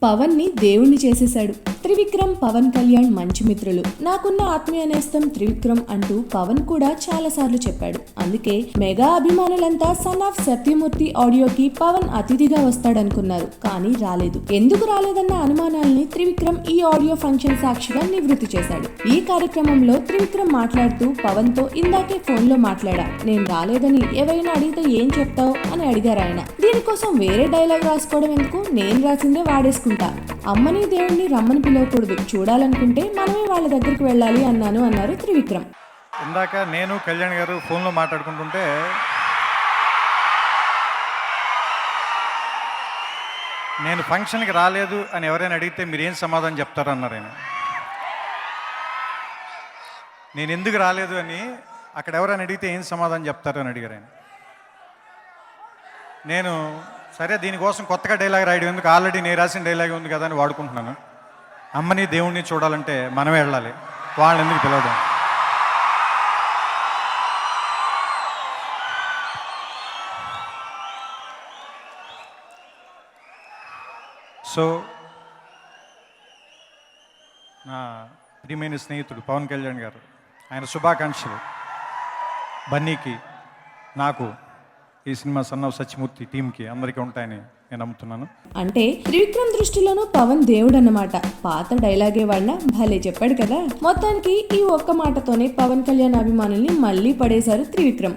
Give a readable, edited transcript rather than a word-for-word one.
పవన్ ని దేవుణ్ణి చేసేశాడు. త్రివిక్రమ్ పవన్ కళ్యాణ్ మంచి మిత్రులు. నాకున్న ఆత్మీయ నేస్తం త్రివిక్రమ్ అంటూ పవన్ కూడా చాలా సార్లు చెప్పాడు. అందుకే మెగా అభిమానులంతా సన్ ఆఫ్ సత్యమూర్తి ఆడియోకి పవన్ అతిథిగా వస్తాడనుకున్నారు. కానీ రాలేదు. ఎందుకు రాలేదన్న అనుమానాల్ని త్రివిక్రమ్ ఈ ఆడియో ఫంక్షన్ సాక్షిగా నివృత్తి చేశాడు. ఈ కార్యక్రమంలో త్రివిక్రమ్ మాట్లాడుతూ పవన్ తో ఇందాకే ఫోన్ లో మాట్లాడా, నేను రాలేదని ఎవరైనా అడిగితే ఏం చెప్తావు అని అడిగారు ఆయన. దీనికోసం వేరే డైలాగ్ రాసుకోవడం ఎందుకు, నేను రాసిందే వాడేసుకుంటా. అమ్మని దేవుణ్ణి రమ్మని పిలవకూడదు, చూడాలనుకుంటే మనమే వాళ్ళ దగ్గరికి వెళ్ళాలి అన్నారు త్రివిక్రమ్. ఇందాక నేను కళ్యాణ్ గారు ఫోన్లో మాట్లాడుకుంటుంటే నేను ఫంక్షన్కి రాలేదు అని ఎవరైనా అడిగితే మీరు ఏం సమాధానం చెప్తారు అన్నారు ఆయన. నేను ఎందుకు రాలేదు అని అక్కడ ఎవరైనా అడిగితే ఏం సమాధానం చెప్తారు అని అడిగారు ఆయన. నేను సరే దీనికోసం కొత్తగా డైలాగ్ రాయడం ఎందుకు, ఆల్రెడీ నేను రాసిన డైలాగ్ ఉంది కదా అని వాడుకుంటున్నాను. అమ్మని దేవుణ్ణి చూడాలంటే మనమే వెళ్ళాలి, వాళ్ళని ఎందుకు పిలవడం. సో నా ప్రియమైన స్నేహితుడు పవన్ కళ్యాణ్ గారు, ఆయన శుభాకాంక్షలు బన్నీకి, నాకు, ఈ సినిమా సన్ ఆఫ్ సత్యమూర్తి టీంకి అందరికీ ఉంటాయని నేను నమ్ముతున్నాను. అంటే త్రివిక్రమ్ దృష్టిలోనూ పవన్ దేవుడు అన్నమాట. పాత డైలాగే వాడినా భలే చెప్పాడు కదా. మొత్తానికి ఈ ఒక్క మాటతోనే పవన్ కళ్యాణ్ అభిమానుల్ని మళ్ళీ పడేశారు త్రివిక్రమ్.